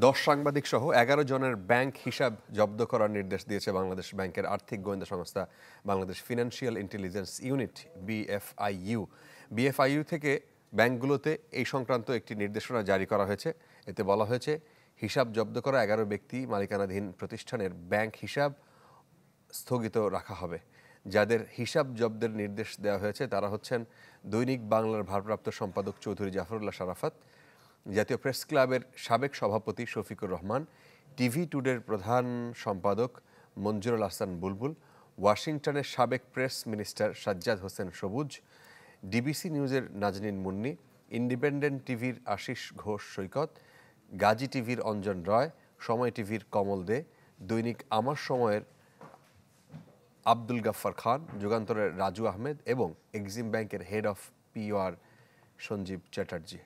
10 সাংবাদিক সহ 11 জনের ব্যাংক হিসাব জব্দ করার নির্দেশ দিয়েছে বাংলাদেশ ব্যাংকের আর্থিক গোয়েন্দা সংস্থা Bangladesh financial intelligence unit BFIU. BFIU থেকে ব্যাংকগুলোতে এই সংক্রান্ত একটি নির্দেশনা জারি করা হয়েছে। এতে বলা হয়েছে, হিসাব জব্দ করা 11 ব্যক্তি মালিকানাধীন প্রতিষ্ঠানের ব্যাংক হিসাব স্থগিত রাখা হবে। যাদের হিসাব জব্দের নির্দেশ দেওয়া হয়েছে তারা হচ্ছেন দৈনিক বাংলার ভারপ্রাপ্ত সম্পাদক চৌধুরী জাফরুল্লাহ শারাফাত, জাতীয় প্রেস ক্লাবের সাবেক সভাপতি শফিকুর রহমান, টিভি টুডের প্রধান সম্পাদক মঞ্জুরুল হাসান বুলবুল, ওয়াশিংটনের সাবেক প্রেস মিনিস্টার সাজ্জাদ হোসেন সবুজ, ডিবিসি নিউজের নাজনীন মুন্নি, ইন্ডিপেন্ডেন্ট টিভির আশিস ঘোষ সৈকত, গাজী টিভির অঞ্জন রয়, সময় টিভির কমল দে, দৈনিক আমার সময়ের আব্দুল গাফফার খান, যুগান্তরের রাজু আহমেদ এবং এক্সিম ব্যাংকের হেড অফ পিওআর সঞ্জীব চ্যাটার্জি।